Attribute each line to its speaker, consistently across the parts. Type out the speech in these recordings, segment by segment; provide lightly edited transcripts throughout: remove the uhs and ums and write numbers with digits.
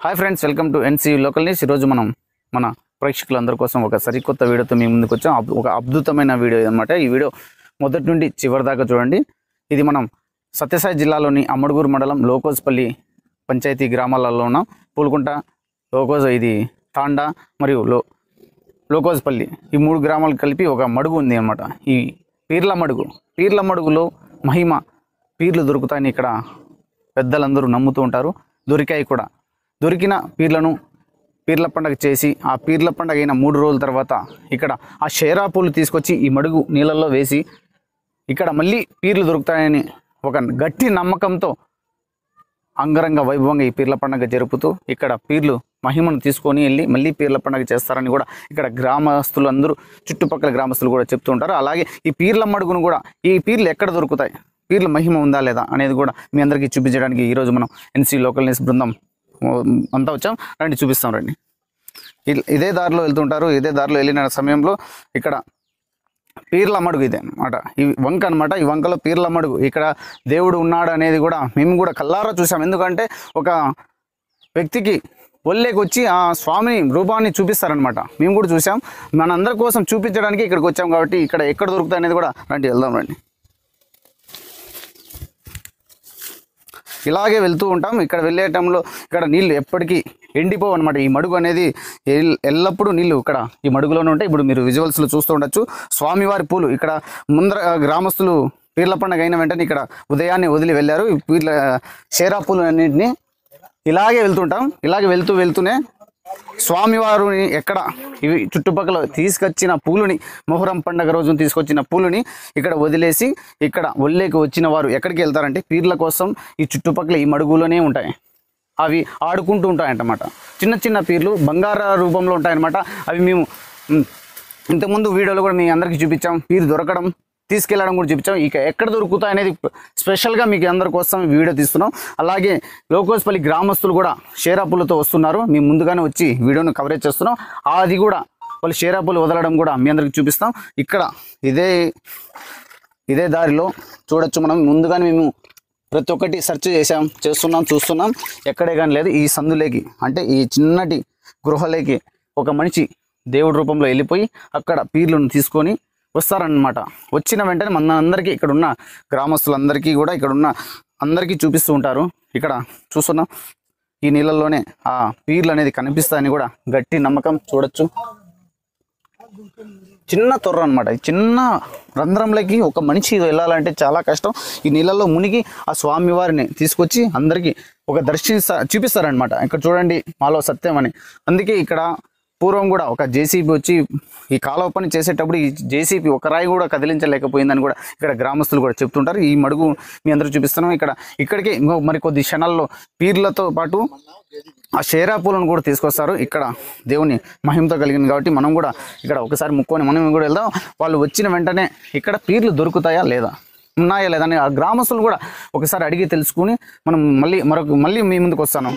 Speaker 1: Hi friends, welcome to NCU local news. ఈరోజు మనం మన ప్రేక్షకులందరి కోసం ఒక సరికొత్త వీడియోతో మీ ముందుకు వచ్చాం. ఒక అద్భుతమైన వీడియో అనమాట. ఈ వీడియో మొదటి నుండి చివరి దాకా చూడండి. ఇది మనం సత్యసాయి జిల్లాలోని అమ్మడుగురు మండలం లోకోజ్పల్లి పంచాయతీ గ్రామాలలో ఉన్న పూలకుంట, లోకోజ్, ఇది తాండా మరియు లోకోజ్పల్లి, ఈ 3 గ్రామాలు కలిపి ఒక మడుగు ఉంది అనమాట. ఈ పీర్ల మడుగులో మహిమ పీర్లు దొరుకుతాయని ఇక్కడ పెద్దలందరూ నమ్ముతూ ఉంటారు. దొరికాయి కూడా. దొరికిన పీర్ల పండుగ చేసి ఆ పీర్ల పండుగ అయిన 3 రోజుల తర్వాత ఇక్కడ ఆ షేరా పూలు తీసుకొచ్చి ఈ మడుగు నీళ్ళల్లో వేసి ఇక్కడ మళ్ళీ పీర్లు దొరుకుతాయని ఒక గట్టి నమ్మకంతో అంగరంగ వైభవంగా ఈ పీర్ల పండుగ జరుపుతూ ఇక్కడ పీర్లు మహిమను తీసుకొని వెళ్ళి మళ్ళీ పీర్ల పండుగ చేస్తారని కూడా ఇక్కడ గ్రామస్తులు అందరూ, చుట్టుపక్కల గ్రామస్తులు కూడా చెప్తూ ఉంటారు. అలాగే ఈ పీర్ల మడుగును కూడా, ఈ పీర్లు ఎక్కడ దొరుకుతాయి, పీర్ల మహిమ ఉందా లేదా అనేది కూడా మీ అందరికీ చూపించడానికి ఈరోజు మనం ఎన్సీ లోకల్ న్యూస్ బృందం అంతా వచ్చాం. రండి, చూపిస్తాం రండి. ఇదే దారిలో వెళ్తుంటారు. ఇదే దారిలో వెళ్ళిన సమయంలో ఇక్కడ పీర్ల మడుగు ఇదే అనమాట. ఈ వంక అనమాట. ఈ వంకలో పీర్ల మడుగు, ఇక్కడ దేవుడు ఉన్నాడు అనేది కూడా మేము కూడా కల్లారా చూసాం. ఎందుకంటే ఒక వ్యక్తికి ఒళ్ళేకి వచ్చి ఆ స్వామిని రూపాన్ని చూపిస్తారనమాట. మేము కూడా చూసాం. మనందరి కోసం చూపించడానికి ఇక్కడికి వచ్చాం కాబట్టి ఇక్కడ ఎక్కడ దొరుకుతాయి అనేది కూడా రండి వెళ్దాం రండి. ఇలాగే వెళ్తూ ఉంటాం. ఇక్కడ వెళ్ళే టైంలో ఇక్కడ నీళ్ళు ఎప్పటికీ ఎండిపోవు అనమాట. ఈ మడుగు అనేది ఎల్లప్పుడూ నీళ్ళు ఇక్కడ ఈ మడుగులోనే ఉంటాయి. ఇప్పుడు మీరు విజువల్స్లో చూస్తూ ఉండొచ్చు. స్వామివారి పూలు ఇక్కడ ముందర గ్రామస్తులు పీర్ల పండుగ అయిన వెంటనే ఇక్కడ ఉదయాన్నే వదిలి వెళ్ళారు. ఈ పీర్ల షేరా పూలు అన్నింటినీ ఇలాగే వెళ్తుంటాం. ఇలాగే వెళ్తూనే స్వామివారిని ఎక్కడ ఇవి చుట్టుపక్కల తీసుకొచ్చిన పూలుని, మొహరం పండుగ రోజున తీసుకొచ్చిన పూలుని ఇక్కడ వదిలేసి ఇక్కడ ఒళ్ళేకి వచ్చిన వారు ఎక్కడికి వెళ్తారంటే పీర్ల కోసం ఈ చుట్టుపక్కల ఈ మడుగులోనే ఉంటాయి. అవి ఆడుకుంటూ ఉంటాయన్నమాట. చిన్న చిన్న పీర్లు బంగార రూపంలో ఉంటాయన్నమాట. అవి మేము ఇంతకుముందు వీడియోలో కూడా మీ అందరికీ చూపించాం. పీరు దొరకడం, తీసుకెళ్ళడం కూడా చూపించాం. ఇక ఎక్కడ దొరుకుతాయి అనేది స్పెషల్గా మీకు అందరి కోసం వీడియో తీస్తున్నాం. అలాగే లోకోజ్పల్లి గ్రామస్తులు కూడా షేరా పూలతో వస్తున్నారు. మేము ముందుగానే వచ్చి వీడియోను కవరేజ్ చేస్తున్నాం. అది కూడా వాళ్ళు షేరా పూలు వదలడం కూడా మీ అందరికి చూపిస్తాం. ఇక్కడ ఇదే దారిలో చూడొచ్చు. మనం ముందుగానే మేము ప్రతి ఒక్కటి సెర్చ్ చూస్తున్నాం. ఎక్కడే కానీ లేదు. ఈ సందులేకి, అంటే ఈ చిన్నటి గృహలేకి ఒక మనిషి దేవుడి రూపంలో వెళ్ళిపోయి అక్కడ పీర్లను తీసుకొని వస్తారనమాట. వచ్చిన వెంటనే మన అందరికీ, ఇక్కడ ఉన్న గ్రామస్తులందరికీ కూడా, ఇక్కడ ఉన్న అందరికీ చూపిస్తూ ఉంటారు. ఇక్కడ చూస్తున్నాం ఈ నీళ్ళల్లోనే ఆ పీర్లు అనేది కనిపిస్తాయని కూడా గట్టి నమ్మకం. చూడొచ్చు, చిన్న తొర్ర అనమాట. చిన్న రంధ్రంలోకి ఒక మనిషి వెళ్ళాలంటే చాలా కష్టం. ఈ నీళ్ళల్లో మునిగి ఆ స్వామివారిని తీసుకొచ్చి అందరికీ ఒక చూపిస్తారనమాట. ఇక్కడ చూడండి, మాలో సత్యం అని. అందుకే ఇక్కడ పూర్వం కూడా ఒక జేసీబీ వచ్చి ఈ కాలువ పని చేసేటప్పుడు ఈ జేసీబీ ఒక రాయి కూడా కదిలించలేకపోయిందని కూడా ఇక్కడ గ్రామస్తులు కూడా చెప్తుంటారు. ఈ మడుగు మీ అందరూ చూపిస్తున్నాం. ఇక్కడికి ఇంకో మరికొద్ది క్షణాల్లో పీర్లతో పాటు ఆ షేరా పూలను కూడా తీసుకొస్తారు. ఇక్కడ దేవుని మహిమతో కలిగింది కాబట్టి మనం కూడా ఇక్కడ ఒకసారి ముక్కొని మనం కూడా వెళ్దాం. వాళ్ళు వచ్చిన వెంటనే ఇక్కడ పీర్లు దొరుకుతాయా లేదా, ఉన్నాయా లేదా అని ఆ గ్రామస్తులు కూడా ఒకసారి అడిగి తెలుసుకుని మనం మళ్ళీ మీ ముందుకు వస్తాను.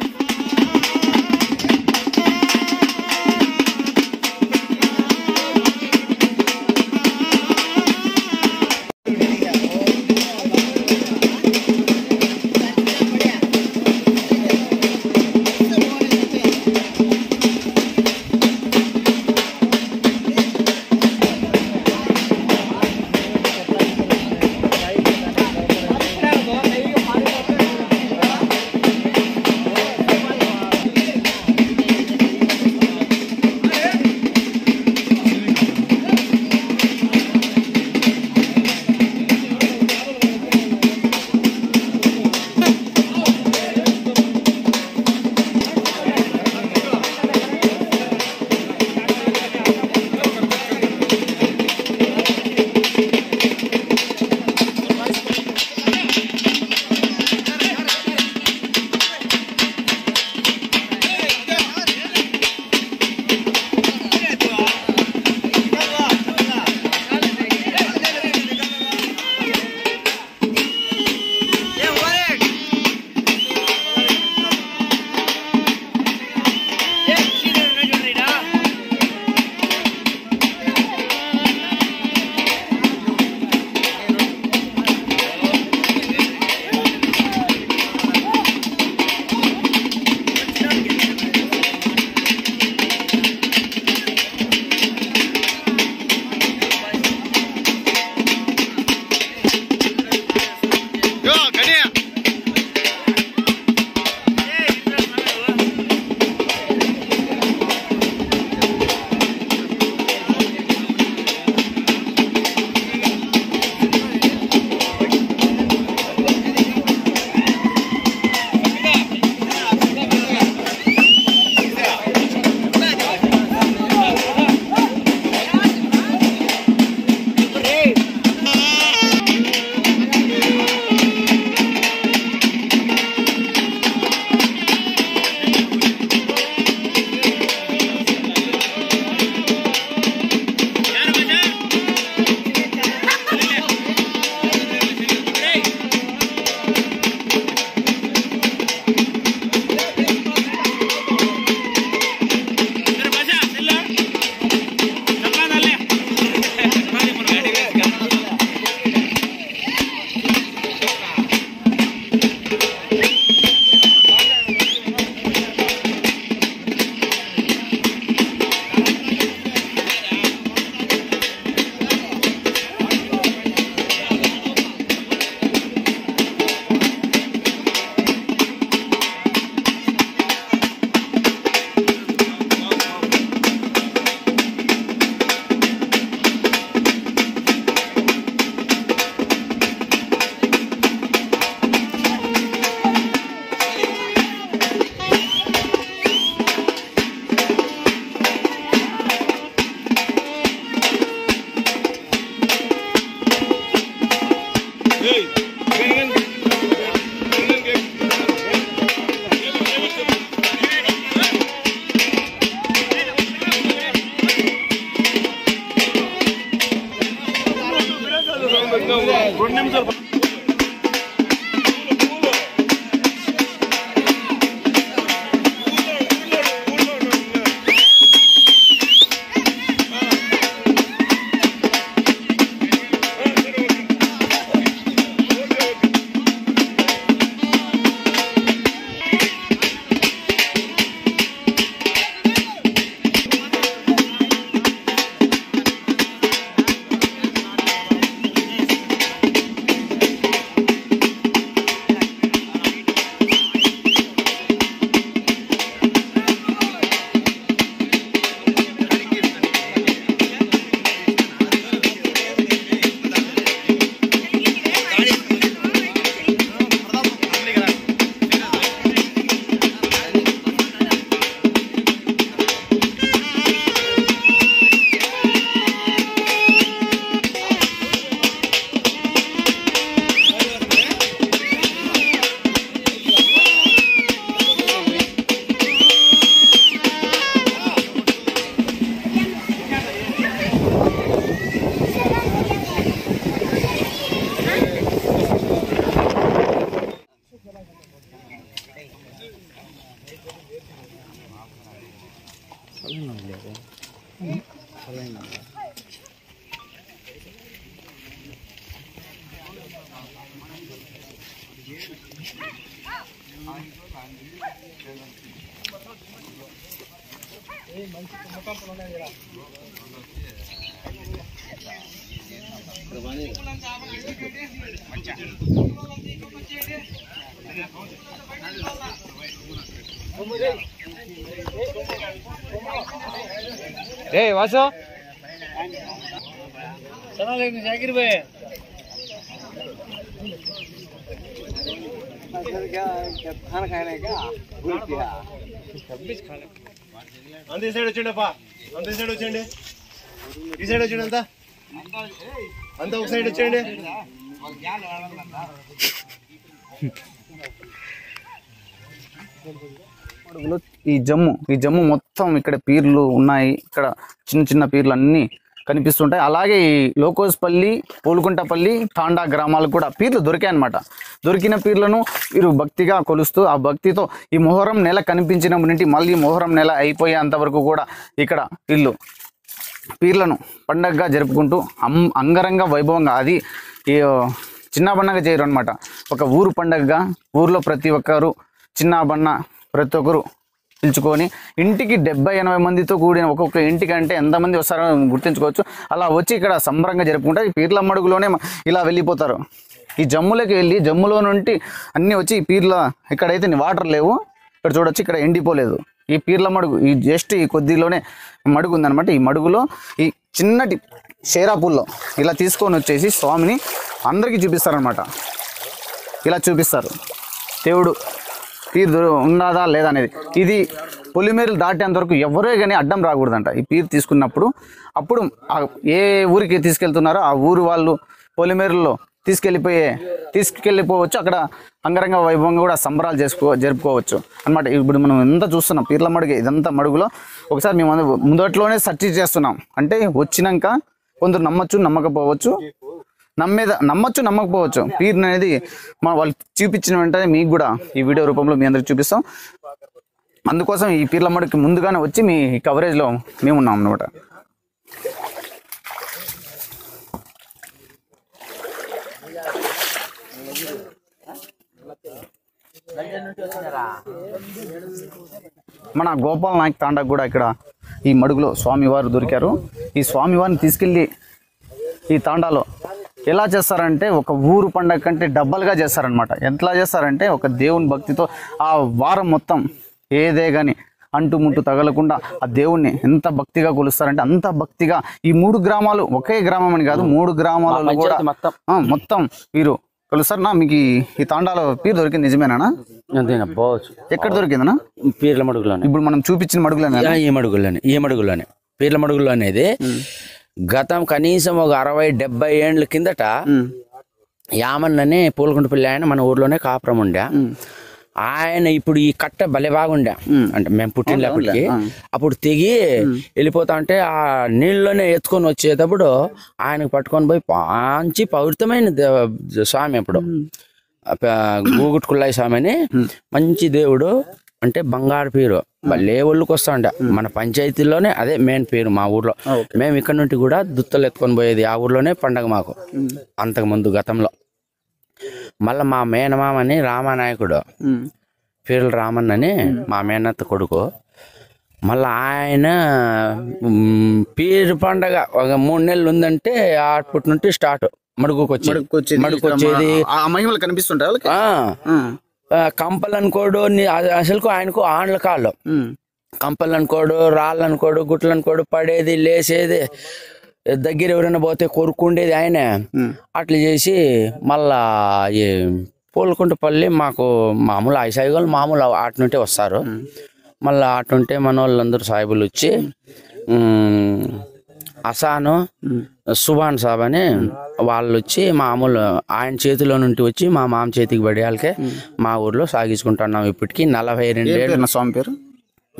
Speaker 2: ए वासो चला लेकिन जाकिर भाई खाना खाने का भूल किया 26 खाने अंदर साइड వచ్చేండి పా अंदर साइड వచ్చేండి ఈ సైడ్ వచ్చేండి అంతా ఒక సైడ్ వచ్చేండి
Speaker 1: ఈ జమ్ము మొత్తం ఇక్కడ పీర్లు ఉన్నాయి. ఇక్కడ చిన్న చిన్న పీర్లు అన్నీ కనిపిస్తుంటాయి. అలాగే ఈ లోకోస్పల్లి, పూలుకుంటపల్లి, తాండా గ్రామాలకు కూడా పీర్లు దొరికాయి అన్నమాట. దొరికిన పీర్లను వీరు భక్తిగా కొలుస్తూ ఆ భక్తితో ఈ మొహరం నెల కనిపించినప్పటి నుండి మళ్ళీ మొహరం నెల అయిపోయేంత వరకు కూడా ఇక్కడ వీళ్ళు పీర్లను పండగగా జరుపుకుంటూ అంగరంగ వైభవంగా, అది చిన్న పండగ చేయరు అనమాట, ఒక ఊరు పండగగా ఊర్లో ప్రతి ఒక్కరు చిన్న బన్న ప్రతి ఒక్కరు పిలుచుకొని ఇంటికి 70-80 మందితో కూడిన ఒక్కొక్క ఇంటికి అంటే ఎంతమంది వస్తారో గుర్తించుకోవచ్చు. అలా వచ్చి ఇక్కడ సంబరంగా జరుపుకుంటారు. ఈ పీర్ల మడుగులోనే ఇలా వెళ్ళిపోతారు. ఈ జమ్ములోకి వెళ్ళి జమ్ములో నుండి అన్నీ వచ్చి ఈ పీర్ల, ఇక్కడైతే వాటర్ లేవు, ఇక్కడ చూడొచ్చు, ఇక్కడ ఎండిపోలేదు. ఈ పీర్ల మడుగు ఈ జస్ట్ ఈ కొద్దిలోనే మడుగు ఉందన్నమాట. ఈ మడుగులో ఈ చిన్నటి షేరాపూల్లో ఇలా తీసుకొని వచ్చేసి స్వామిని అందరికీ చూపిస్తారనమాట. ఇలా చూపిస్తారు దేవుడు పీర్ ఉన్నదా లేదా అనేది. ఇది పొలిమేరలు దాటేంత వరకు ఎవరే కానీ అడ్డం రాకూడదంట. ఈ పీర్ తీసుకున్నప్పుడు అప్పుడు ఏ ఊరికి తీసుకెళ్తున్నారో ఆ ఊరు వాళ్ళు పొలిమేరల్లో తీసుకెళ్ళిపోవచ్చు. అక్కడ అంగరంగ వైభవంగా కూడా సంబరాలు జరుపుకోవచ్చు అనమాట. ఇప్పుడు మనం ఎంత చూస్తున్నాం పీర్ల మడుగు, ఇదంతా మడుగులో ఒకసారి మేము ముందట్లోనే సెర్చ్ చేస్తున్నాం. అంటే వచ్చినాక కొందరు నమ్మచ్చు, నమ్మకపోవచ్చు, నమ్మచ్చు, నమ్మకపోవచ్చు. పీర్ అనేది వాళ్ళు చూపించిన వెంటనే మీకు కూడా ఈ వీడియో రూపంలో మీ అందరికి చూపిస్తాం. అందుకోసం ఈ పీర్ల మడుగుకి ముందుగానే వచ్చి మీ కవరేజ్లో మేము ఉన్నాం అన్నమాట. మన గోపాల్ నాయక్ తాండాకు కూడా ఇక్కడ ఈ మడుగులో స్వామివారు దొరికారు. ఈ స్వామివారిని తీసుకెళ్ళి ఈ తాండాలో ఎలా చేస్తారంటే ఒక ఊరు పండగ కంటే డబ్బలుగా చేస్తారనమాట. ఎట్లా చేస్తారంటే ఒక దేవుని భక్తితో ఆ వారం మొత్తం ఏదే కానీ అంటుముట్టు తగలకుండా ఆ దేవుణ్ణి ఎంత భక్తిగా కొలుస్తారంటే అంత భక్తిగా ఈ 3 గ్రామాలు, ఒకే గ్రామం అని కాదు 3 గ్రామాలలో కూడా మొత్తం వీరు కొలుస్తారు. మీకు ఈ తాండాలో పీర్ దొరికింది నిజమేనా? ఎక్కడ దొరికిందనా?
Speaker 2: పీర్ల మడుగులోనే.
Speaker 1: ఇప్పుడు మనం చూపించిన మడుగులోనే,
Speaker 2: ఈ మడుగులోనే పీర్ల మడుగులో అనేది గతం కనీసం ఒక 60-70 ఏండ్ల కిందట యామన్ అని పూలకుంటపల్లి ఆయన మన ఊర్లోనే కాపురం ఉండే.
Speaker 3: ఆయన ఇప్పుడు ఈ కట్ట భలే బాగుండే, అంటే మేము పుట్టినప్పటికి అప్పుడు తెగి వెళ్ళిపోతా ఉంటే ఆ నీళ్ళలోనే ఎత్తుకొని వచ్చేటప్పుడు ఆయనకు పట్టుకొని పోయి మంచి పవిత్రమైన స్వామి అప్పుడు గూగుట్ కుల్లాయి స్వామి అని మంచి దేవుడు, అంటే బంగారు పేరు భలే ఒళ్ళుకి వస్తా ఉండే. మన పంచాయతీలోనే అదే మెయిన్ పేరు మా ఊర్లో. మేము ఇక్కడ నుండి కూడా దుత్తలు ఎత్తుకొని పోయేది ఆ ఊర్లోనే పండగ మాకు అంతకుముందు గతంలో. మళ్ళీ మా మేనమామని రామానాయకుడు పేర్ల రామన్ అని మా మేనత్త కొడుకు, మళ్ళీ ఆయన పీరు పండగ ఒక 3 నెలలు ఉందంటే అప్పటి నుండి స్టార్ట్ మడుకొచ్చేది
Speaker 1: మహిమలు కనిపిస్తుంటాయి.
Speaker 3: కంపలు అనుకోడు అసలు ఆయనకు ఆండ్ల కాళ్ళు, కంపలు అనుకోడు, రాళ్ళు అనుకోడు, గుట్లు అనుకోడు, పడేది లేసేది, దగ్గర ఎవరైనా పోతే కొరుక్కుండేది ఆయన. అట్లా చేసి మళ్ళా ఈ పూలకుంటపల్లి మాకు మామూలు సాయిగోళ్ళు మామూలు అటు నుంటే వస్తారు. మళ్ళీ అటు నుంటే మన వాళ్ళందరూ సాయిబులు వచ్చి అసాను సుభాన్ సాబ్ అని వాళ్ళు వచ్చి మామూలు ఆయన చేతిలో నుండి వచ్చి మా మామ చేతికి పడే వాళ్ళకే మా ఊర్లో సాగించుకుంటున్నాం ఇప్పటికి 42
Speaker 1: స్వామి పేరు.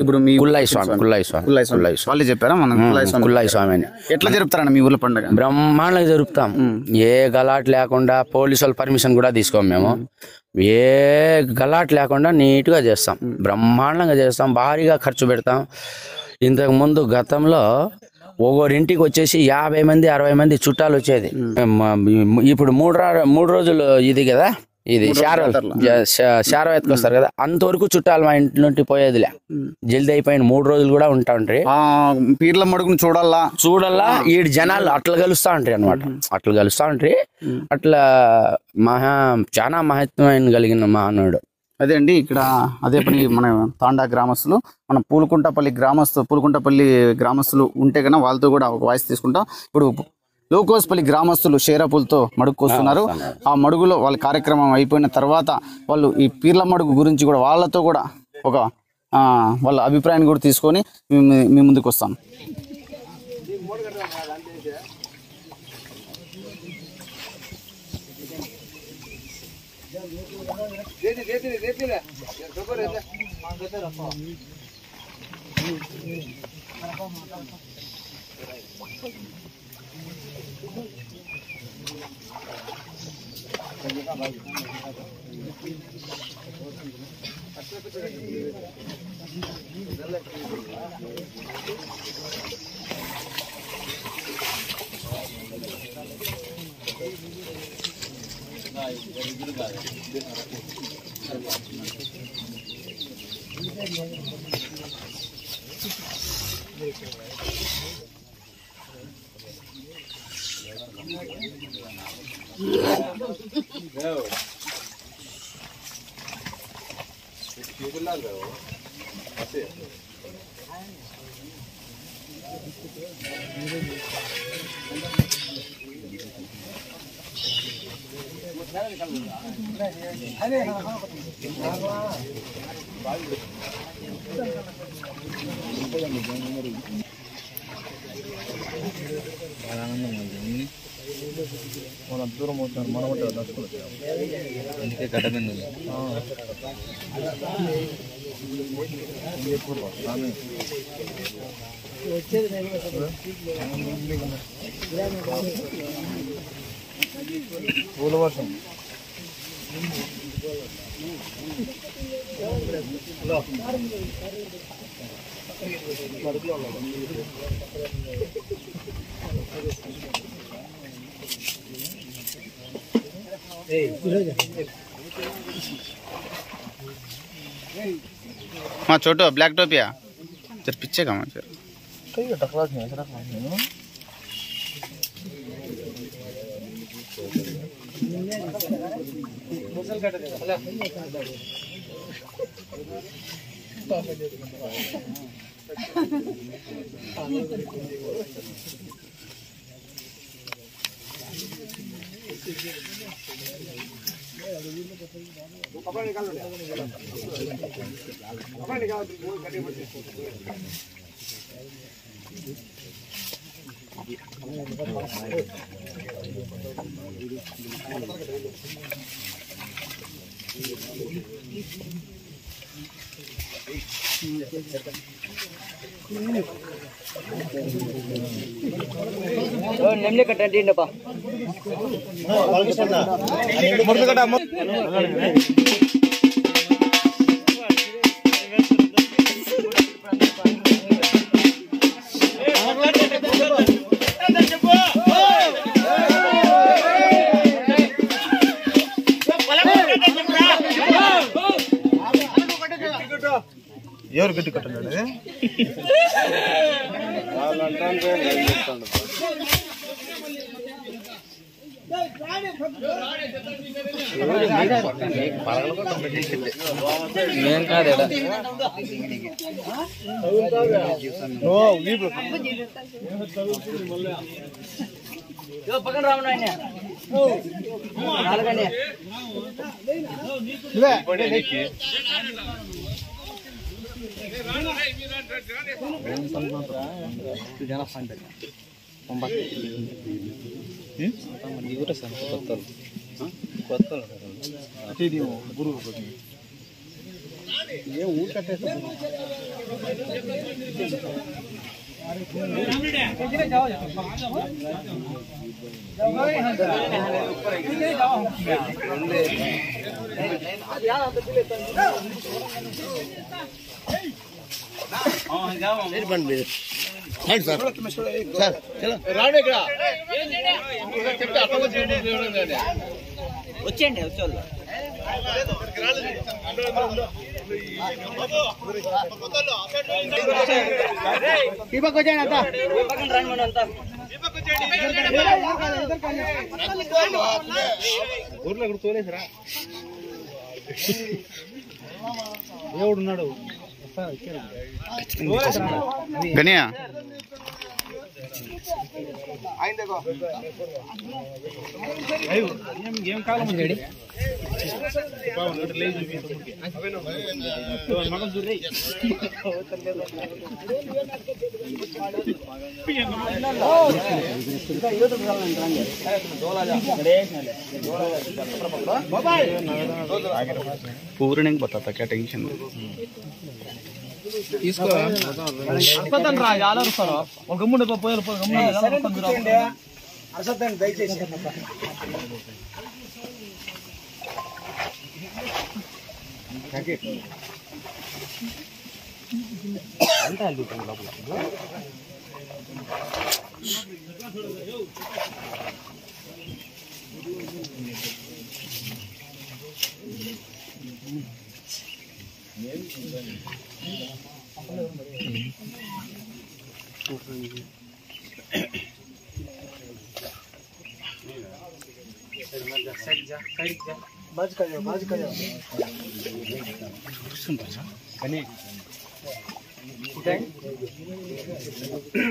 Speaker 1: ఇప్పుడు మీ
Speaker 3: కుల్లాయి స్వామి
Speaker 1: వాళ్ళు చెప్పారా మనం
Speaker 3: కుల్లాయి స్వామి అని.
Speaker 1: ఎట్లా జరుపుతారన్న మీ ఊర్లో పండుగ?
Speaker 3: బ్రహ్మాండంగా జరుపుతాం. ఏ గలాట్ లేకుండా, పోలీసు వాళ్ళ పర్మిషన్ కూడా తీసుకోము మేము. ఏ గలాట్ లేకుండా నీట్గా చేస్తాం, బ్రహ్మాండంగా చేస్తాం, భారీగా ఖర్చు పెడతాం. ఇంతకుముందు గతంలో ఒకరింటికి వచ్చేసి 50 మంది 60 మంది చుట్టాలు వచ్చేది. ఇప్పుడు 3 రోజులు ఇది కదా, ఇది శారవ ఎత్తుకొస్తారు కదా, అంతవరకు చుట్టాలు మా ఇంటి నుండి పోయేదిలే. జల్దీ అయిపోయిన 3 రోజులు కూడా ఉంటా ఉంటారు.
Speaker 1: పీర్ల మడుగును చూడాలా
Speaker 3: ఈడు జనాలు అట్లా కలుస్తా ఉంటారు అనమాట. అట్లా కలుస్తా ఉంటారు. అట్లా చాలా మహత్వమైన కలిగిన మహానుడు.
Speaker 1: అదే అండి, ఇక్కడ అదే పని మన తాండా గ్రామస్తులు, మన పూలకుంటపల్లి గ్రామస్తులు ఉంటే కన్నా వాళ్ళతో కూడా ఒక వాయిస్ తీసుకుంటాం. ఇప్పుడు లోకోస్పల్లి గ్రామస్తులు షేరాపులతో మడుగుకొస్తున్నారు. ఆ మడుగులో వాళ్ళ కార్యక్రమం అయిపోయిన తర్వాత వాళ్ళు ఈ పీర్ల మడుగు గురించి కూడా వాళ్ళతో కూడా ఒక వాళ్ళ అభిప్రాయాన్ని కూడా తీసుకొని మీ ముందుకు వస్తాం. దూరం అవుతారు మనమంటే అందుకే గడ్డ మీద పూల వర్షం छोटो ब्लैक टोपिया तेरे पीछे का मैं
Speaker 2: कई टकरा नहीं ऐसा टकरा नहीं मुसल काट दे चला कपड़ा निकालो कपड़ा निकालो कटे मत
Speaker 4: నెమ్లే కట్టండి
Speaker 2: ఎవరు గట్టి కట్టండి
Speaker 4: పక్కన రామనాయన
Speaker 2: రాండి ఇక్కడ
Speaker 4: వచ్చేయండి వచ్చేవాళ్ళు ఈ పక్క వచ్చేయండి అంతా పక్కన రండి మనం అంతా
Speaker 2: ఊర్లో ఇక్కడ తోలేసరా దేవుడు ఉన్నాడు
Speaker 1: గనియా
Speaker 2: ఏం కాలం
Speaker 1: पूरे नहीं बताता क्या टेंशन
Speaker 4: తీసుకో రా చాలా వస్తారు ఒక గమ్ముండి పోయారు గమ్ముండి అసలు దయచేసి बाज कर जाओ
Speaker 2: गनी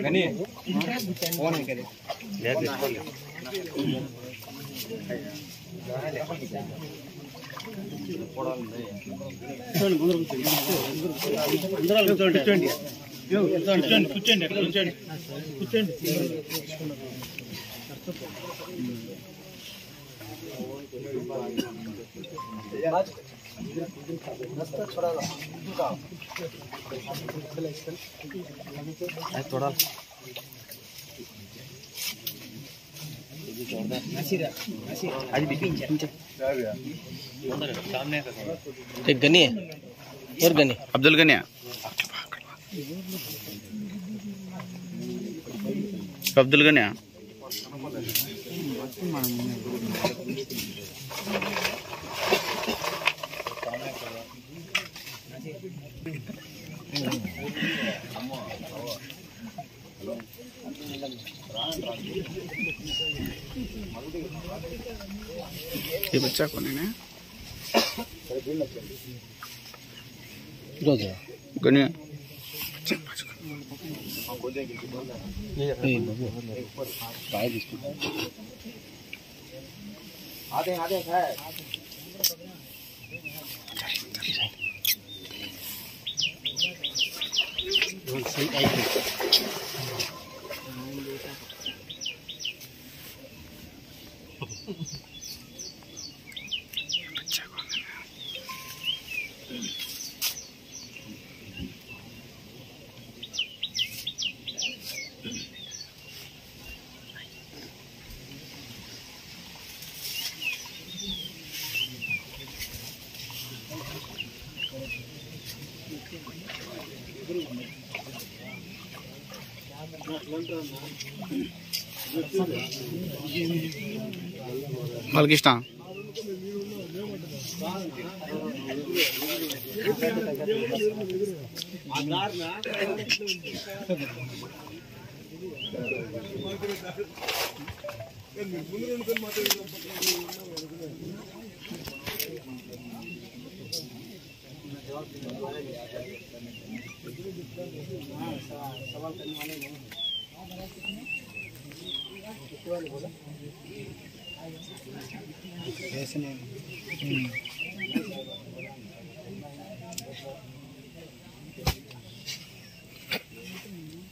Speaker 2: गनी फोन करे ले తీసుకోలే కూర్చోండి थोड़ा
Speaker 4: एक गनी है और गनी
Speaker 1: अब्दुल गनिया अब्दुल गनिया ये बच्चा कौन है गनिया
Speaker 4: आधे
Speaker 1: బాలకృష్ణ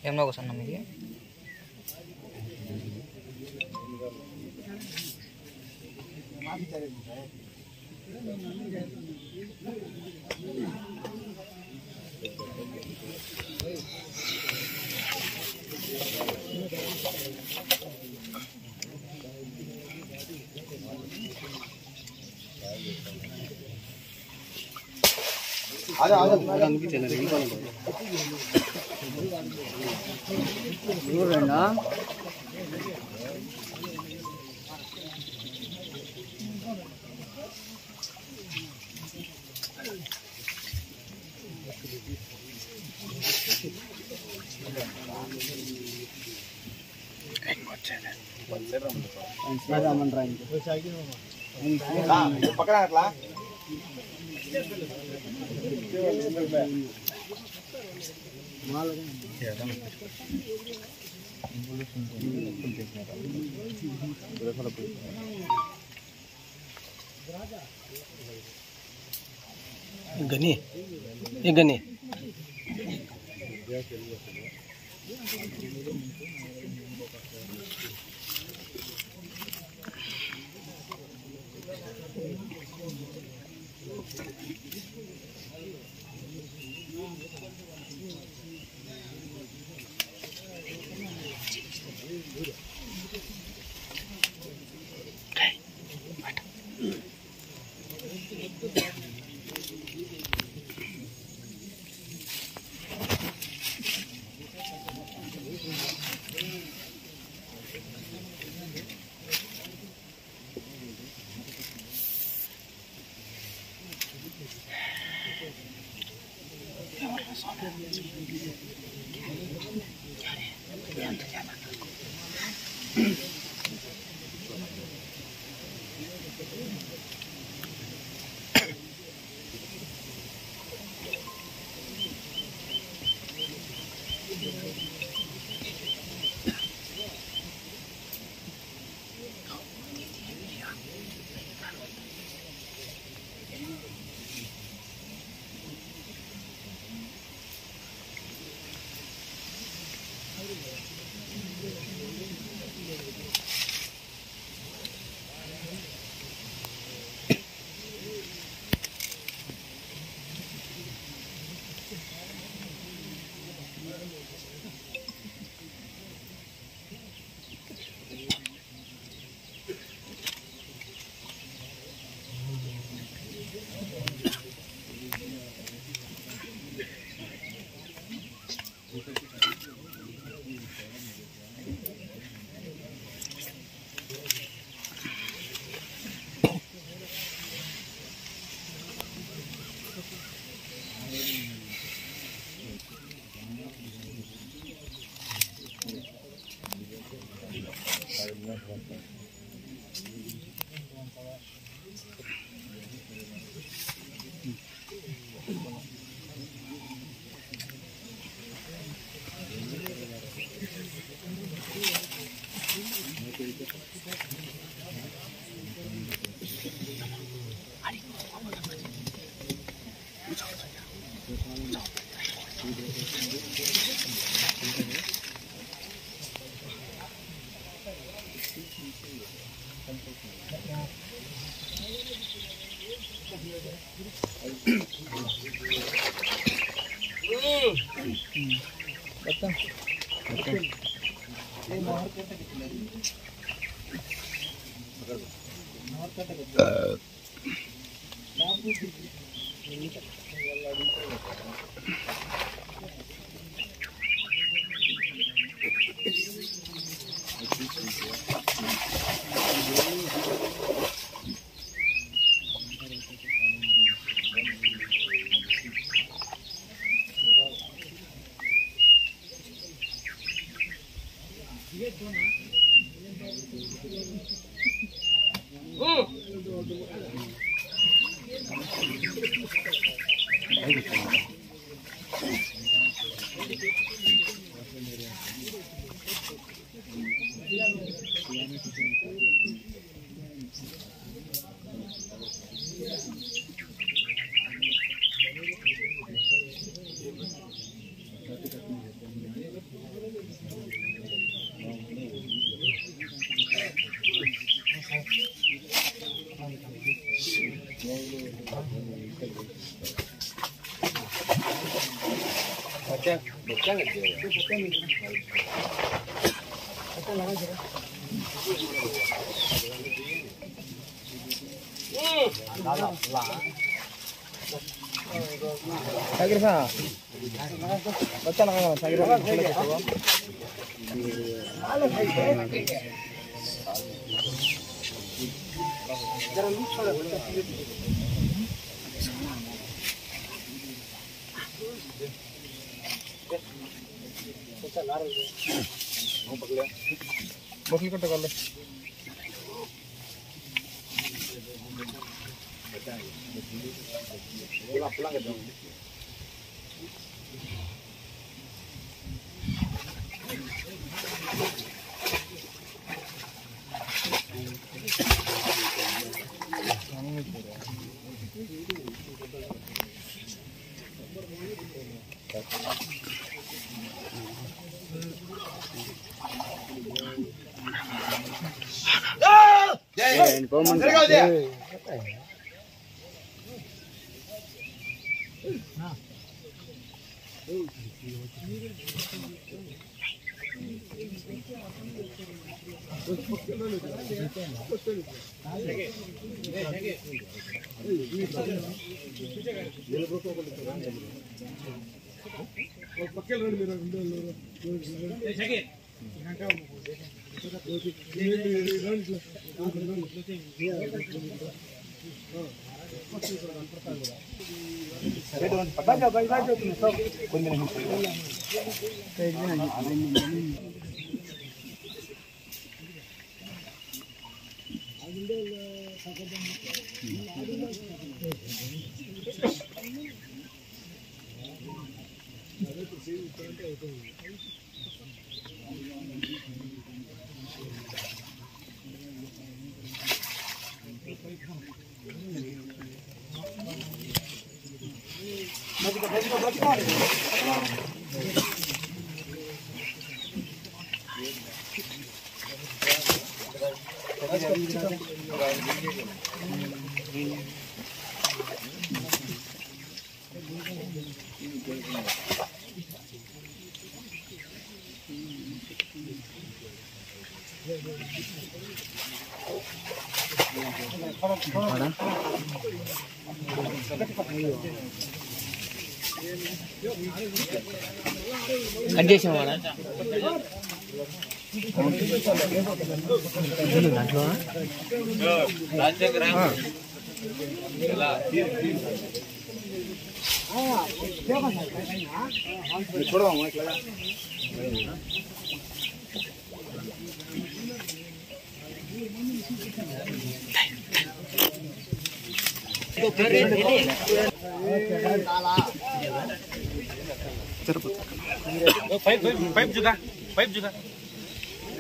Speaker 5: ఏం లోగోస్ అన్న మీది?
Speaker 2: పక్కన అట్లా
Speaker 6: गनी ये गनी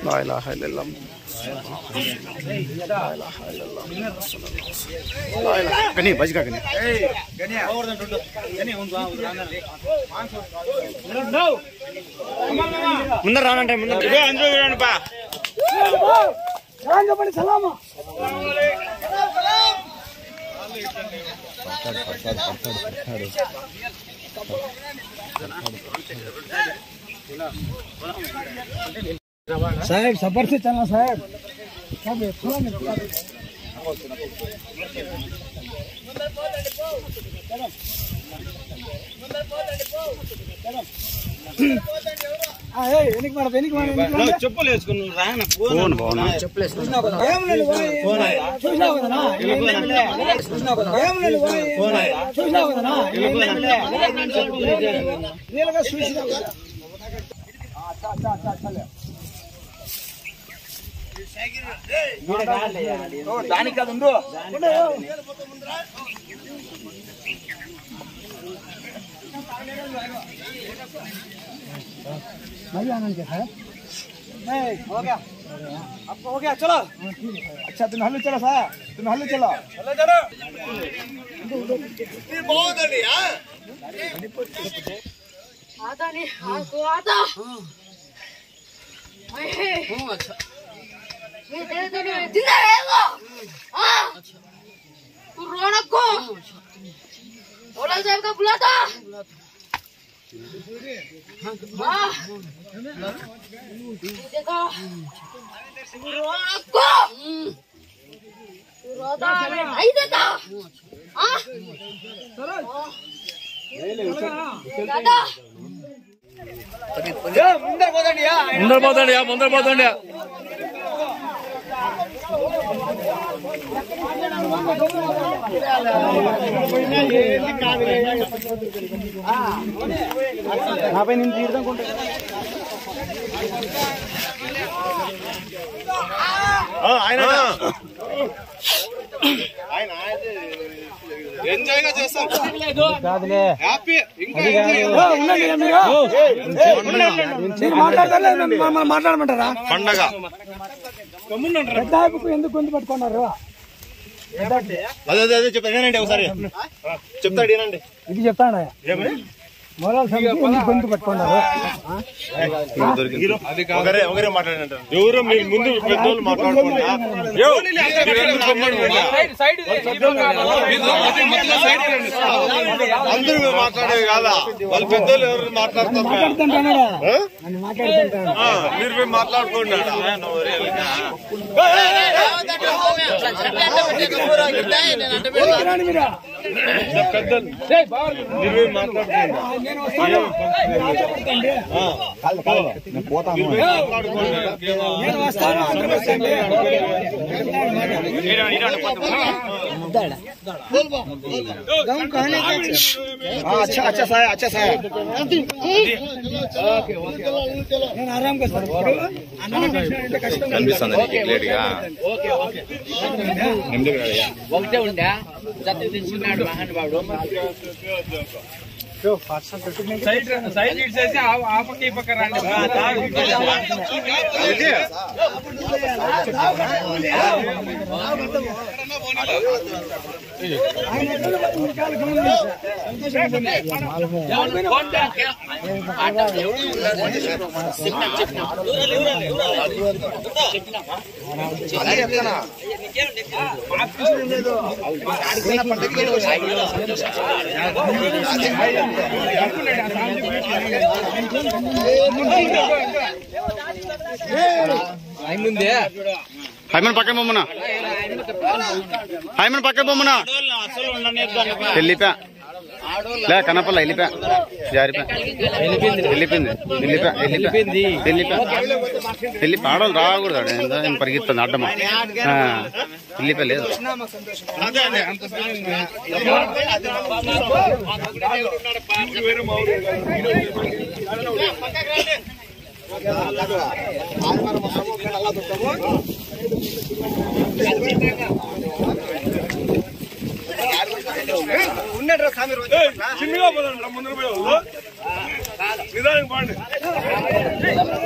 Speaker 1: ला इलाहा इल्लल्लाह कनी बजगा कनी ముందర రానంటే ముందర ఇదే అందరూ చూడండి బా రాంగపడి సలామా
Speaker 6: साहेब सफर से चलना साहेब చెప్పులు వేసుకున్నావు దానికి కాదు ఉండు हो गया आपको हो गया चलो अच्छा तुम हल्लू चलो सर तुम हल्लू चलो चलो
Speaker 2: बहुत है यार
Speaker 5: आता नहीं आपको आता अच्छा मैं तेरे तो नहीं जिंदा रहेगा हाँ तू रौनक को ओला साहब का बुलाता हाँ देखो रौनक को तू रोता मैं नहीं देता हाँ दादा
Speaker 6: ముందర పోతండి
Speaker 4: నాపై నేను తీర్థం కొంటా
Speaker 2: ఆయన ఎంజాయ్ గా చేస్తాం హ్యాపీ
Speaker 4: మాట్లాడమంటారా
Speaker 2: పండగ
Speaker 4: పెద్ద ఎందుకు గొంతు పట్టుకున్నారు
Speaker 2: అదే అదే చెప్పండి ఒకసారి చెప్తాడు ఏనండి
Speaker 4: ఇది చెప్తాను
Speaker 2: ఏమని
Speaker 4: మూలాల సమితి ఎందుకు గొంతు పట్టుకున్నారు
Speaker 2: ఒకరే మాట్లాడంటారు ఎవరు మీరు ముందు పెద్దోళ్ళు మాట్లాడుకుంటా అందరూ మాట్లాడేవి కాదా వాళ్ళు పెద్దోళ్ళు ఎవరు మాట్లాడుతున్నారు మీరు మాట్లాడుకోండి పెద్దలు మీరు మాట్లాడుకోండి
Speaker 4: अच्छा साहब अच्छा साहब నేను ఆరాం చేస్తాను
Speaker 2: కనిపిస్తుంది క్లియర్ గా
Speaker 3: ఒకటే ఉండే జత తీసుకున్నాడు మహానుభావుడు
Speaker 6: సైడ్ ఇచ్చేసి ఆ పక్క ఈ పక్క రండి
Speaker 1: హైమన్ పక్క బొమ్మన హైమన్ పక్క బొమ్మన వెళ్ళిపా లే కనపల్ల వెళ్ళిపా జారిపా వెళ్ళిపా ఆడవాళ్ళు రాకూడదు పరిగెత్తుంది అడ్డమా వెళ్ళిపా లేదు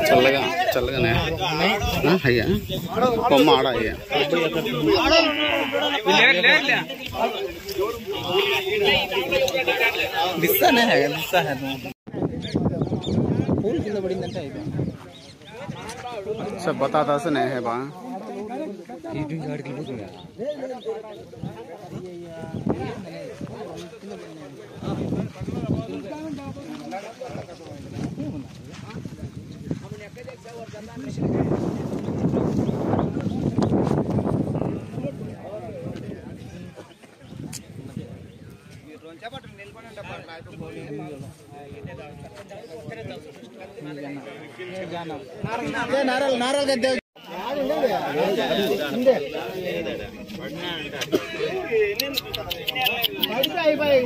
Speaker 1: చల్లగా చల్లగానే అయ్యా బొమ్మ ఆడ అయ్యా सब बताता से नहीं है बा
Speaker 4: నారాలు గద్దే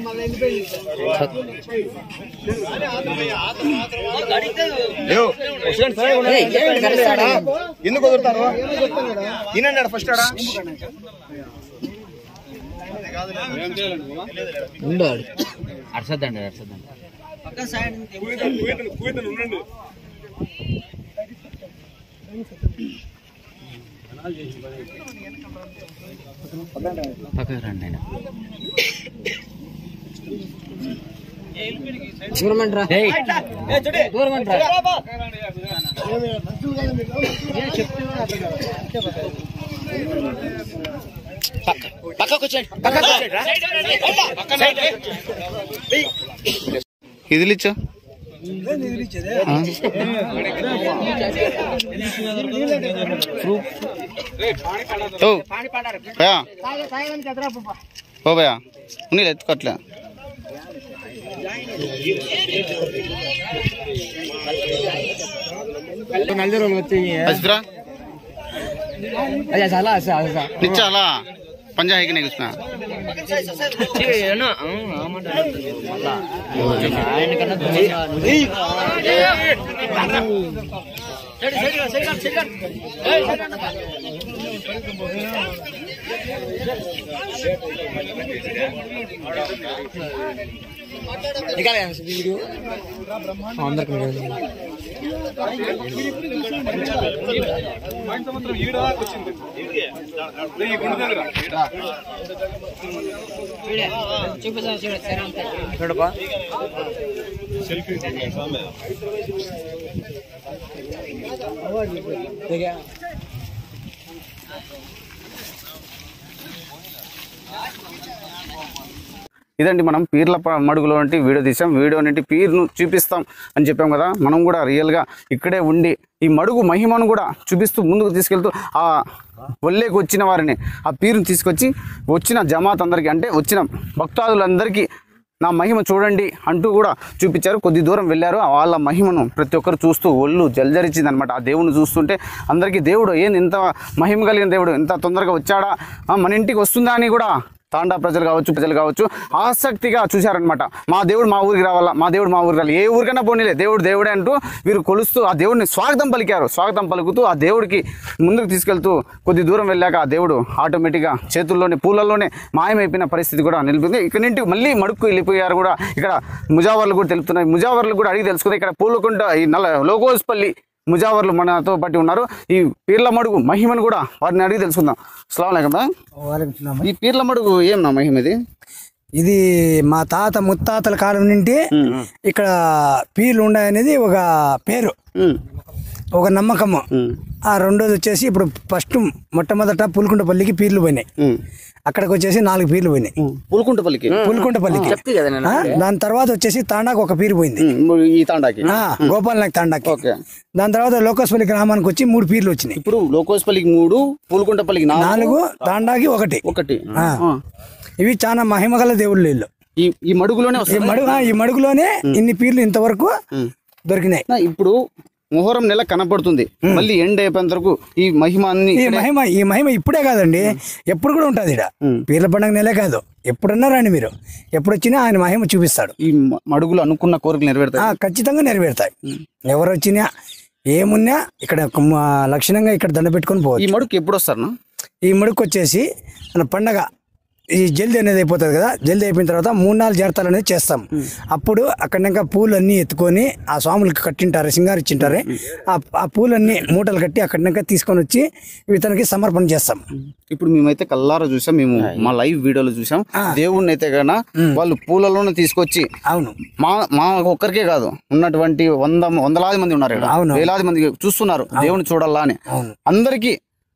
Speaker 2: మళ్ళీ ఎందుకు వదులుతారు ఈయన ఫస్ట్ ఆడా
Speaker 3: అర్సద్దండి పక్కకు రండి ఆయన
Speaker 1: ఇదిలిచ్చా ఓ భయా ఉన్నీళ్ళు ఎత్తుకోట్లే నిచ్చాలా पंजा है कि नहीं उसमें ఇదండి మనం పీర్ల మడుగులో వంటి వీడియో తీసాం. వీడియో నుండి పీర్ను చూపిస్తాం అని చెప్పాం కదా. మనం కూడా రియల్గా ఇక్కడే ఉండి ఈ మడుగు మహిమను కూడా చూపిస్తూ ముందుకు తీసుకెళ్తూ ఆ ఒళ్ళేకి వచ్చిన వారిని ఆ పీరును తీసుకొచ్చి వచ్చిన జమాత్ అందరికీ అంటే వచ్చిన భక్తాదులందరికీ నా మహిమ చూడండి అంటూ కూడా చూపించారు. కొద్ది దూరం వెళ్ళారు. వాళ్ళ మహిమను ప్రతి ఒక్కరు చూస్తూ ఒళ్ళు జల్జరిచింది అనమాట. ఆ దేవుడిని చూస్తుంటే అందరికీ దేవుడు ఏంది ఇంత మహిమ కలిగిన దేవుడు ఇంత తొందరగా వచ్చాడా, మన ఇంటికి వస్తుందా అని కూడా తాండా ప్రజలు కావచ్చు ఆసక్తిగా చూశారనమాట. మా దేవుడు మా ఊరికి రావాలా, మా దేవుడు మా ఊరికి రావాలి, ఏ ఊరికైనా పోనీలే దేవుడు దేవుడే అంటూ వీరు కొలుస్తూ ఆ దేవుడిని స్వాగతం పలికారు. స్వాగతం పలుకుతూ ఆ దేవుడికి ముందుకు తీసుకెళ్తూ కొద్ది దూరం వెళ్ళాక ఆ దేవుడు ఆటోమేటిక్గా చేతుల్లోనే పూలల్లోనే మాయమైపోయిన పరిస్థితి కూడా నిలిపింది. ఇక్కడ నుండి మళ్ళీ మడుక్కు వెళ్ళిపోయారు కూడా. ఇక్కడ ముజావర్లు కూడా తెలుపుతున్నాయి. ముజావర్లు కూడా అడిగి తెలుసుకుంది. ఇక్కడ పూలకుంట ఈ లోకోస్పల్లి ముజావర్లు మనతో పాటు ఉన్నారు. ఈ పీర్ల మడుగు మహిమను కూడా వారిని అడిగి తెలుసుకుందాం. అస్సలాము అలైకుం. ఈ పీర్ల మడుగు ఏం నా మహిమ
Speaker 7: ఇది మా తాత ముత్తాతల కాలం నుండి ఇక్కడ పీర్లు ఉన్నాయనేది ఒక పేరు, ఒక నమ్మకము. ఆ రెండోది వచ్చేసి ఇప్పుడు ఫస్ట్ మొట్టమొదట పులికుంటపల్లికి పీర్లు పోయినాయి. అక్కడికి వచ్చేసి 4 పీర్లు పోయినాయి పులికుంటపల్లికి. దాని తర్వాత వచ్చేసి తాండాకి ఒక పీరు పోయింది,
Speaker 1: ఈ తాండాకి
Speaker 7: గోపాలనాయక్ తాండాకి. దాని తర్వాత లోకోస్పల్లి గ్రామానికి వచ్చి 3 పీర్లు వచ్చినాయి.
Speaker 1: ఇప్పుడు లోకోస్పల్లికి 3, పులికుంటపల్లికి 4,
Speaker 7: తాండాకి 1. ఇవి చాలా మహిమగల దేవుళ్ళు వీళ్ళు.
Speaker 1: ఈ మడుగులోనే
Speaker 7: ఈ మడుగులోనే ఇన్ని పీర్లు ఇంతవరకు దొరికినాయి.
Speaker 1: ఇప్పుడు మొహరం నెల కనపడుతుంది, మళ్ళీ ఎండ్ అయిపోయిన వరకు ఈ మహిమ
Speaker 7: ఈ మహిమ ఇప్పుడే కాదండి, ఎప్పుడు కూడా ఉంటుంది. ఇక్కడ పీర్ల పండుగ నెలే కాదు, ఎప్పుడన్నా రండి మీరు, ఎప్పుడు వచ్చినా ఆయన మహిమ చూపిస్తాడు.
Speaker 1: ఈ మడుగులు అనుకున్న కోరికలు నెరవేరుతాయి,
Speaker 7: ఖచ్చితంగా నెరవేరుతాయి. ఎవరు వచ్చినా ఏమున్నా ఇక్కడ లక్షణంగా ఇక్కడ దండ పెట్టుకొని పోవచ్చు.
Speaker 1: ఈ మడుగు ఎప్పుడు వస్తారు?
Speaker 7: ఈ మడుగు వచ్చేసి మన పండగ ఈ జల్దీ అనేది అయిపోతుంది కదా, జల్దీ అయిపోయిన తర్వాత 3-4 జాతరలు అనేది చేస్తాం. అప్పుడు అక్కడినాక పూలు అన్నీ ఎత్తుకొని ఆ స్వాములకి కట్టింటారు, సింగారిచ్చింటారు. ఆ పూలన్నీ మూటలు కట్టి అక్కడినాక తీసుకొని వచ్చి ఇతనికి సమర్పణ చేస్తాం.
Speaker 1: ఇప్పుడు మేమైతే కల్లారా చూసాం, మేము మా లైవ్ వీడియోలో చూసాం. దేవుడిని అయితే కన్నా వాళ్ళు పూలలోనే తీసుకొచ్చి,
Speaker 7: అవును
Speaker 1: మా ఒక్కరికే కాదు, ఉన్నటువంటి వందలాది మంది ఉన్నారు, వేలాది మంది చూస్తున్నారు దేవుని చూడాలా అని. అందరికీ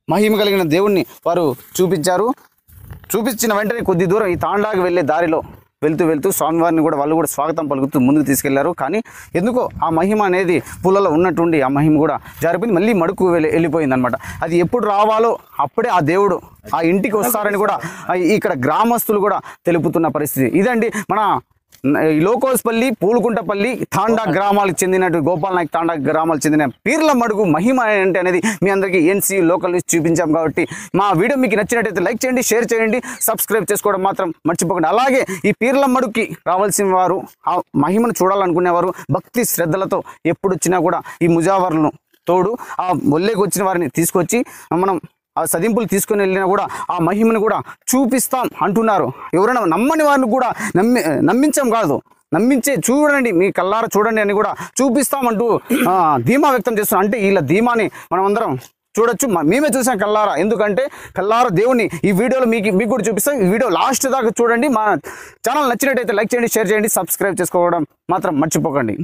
Speaker 1: మహిమ కలిగిన దేవుణ్ణి వారు చూపించారు. చూపించిన వెంటనే కొద్ది దూరం ఈ తాండాకి వెళ్ళే దారిలో వెళ్తూ స్వామివారిని కూడా వాళ్ళు కూడా స్వాగతం పలుకుతూ ముందుకు తీసుకెళ్లారు. కానీ ఎందుకో ఆ మహిమ అనేది పూలలో ఉన్నట్టుండి ఆ మహిమ కూడా జారిపోయింది, మళ్ళీ మడుకు వెళ్ళిపోయింది అనమాట. అది ఎప్పుడు రావాలో అప్పుడే ఆ దేవుడు ఆ ఇంటికి వస్తారని కూడా ఇక్కడ గ్రామస్తులు కూడా తెలుపుతున్న పరిస్థితి ఇదండి. మన లోకోస్పల్లి, పూలకుంటపల్లి, తాండా గ్రామాలకు చెందినట్టు గోపాలనాయక్ తాండా గ్రామాలకు చెందిన పీర్ల మడుగు మహిమ ఏంటి అనేది మీ అందరికీ ఎన్సీ లోకల్ న్యూస్ చూపించాం. కాబట్టి మా వీడియో మీకు నచ్చినట్టయితే లైక్ చేయండి, షేర్ చేయండి, సబ్స్క్రైబ్ చేసుకోవడం మాత్రం మర్చిపోకండి. అలాగే ఈ పీర్ల మడుగుకి రావాల్సిన వారు, ఆ మహిమను చూడాలనుకునేవారు భక్తి శ్రద్ధలతో ఎప్పుడు వచ్చినా కూడా ఈ ముజావర్లను తోడు ఆ ఒళ్ళేకి వచ్చిన వారిని తీసుకొచ్చి మనం ఆ సదింపులు తీసుకొని వెళ్ళినా కూడా ఆ మహిమను కూడా చూపిస్తాం అంటున్నారు. ఎవరైనా నమ్మని వారిని కూడా నమ్మించాం కాదు, నమ్మించే చూడండి, మీ కల్లారా చూడండి అని కూడా చూపిస్తామంటూ ధీమా వ్యక్తం చేస్తున్నాం. అంటే వీళ్ళ ధీమాని మనం అందరం చూడొచ్చు, మేమే చూసాం కల్లారా. ఎందుకంటే కల్లారా దేవుని ఈ వీడియోలో మీకు కూడా చూపిస్తాం. ఈ వీడియో లాస్ట్ దాకా చూడండి. మా ఛానల్ నచ్చినట్టయితే లైక్ చేయండి, షేర్ చేయండి, సబ్స్క్రైబ్ చేసుకోవడం మాత్రం మర్చిపోకండి.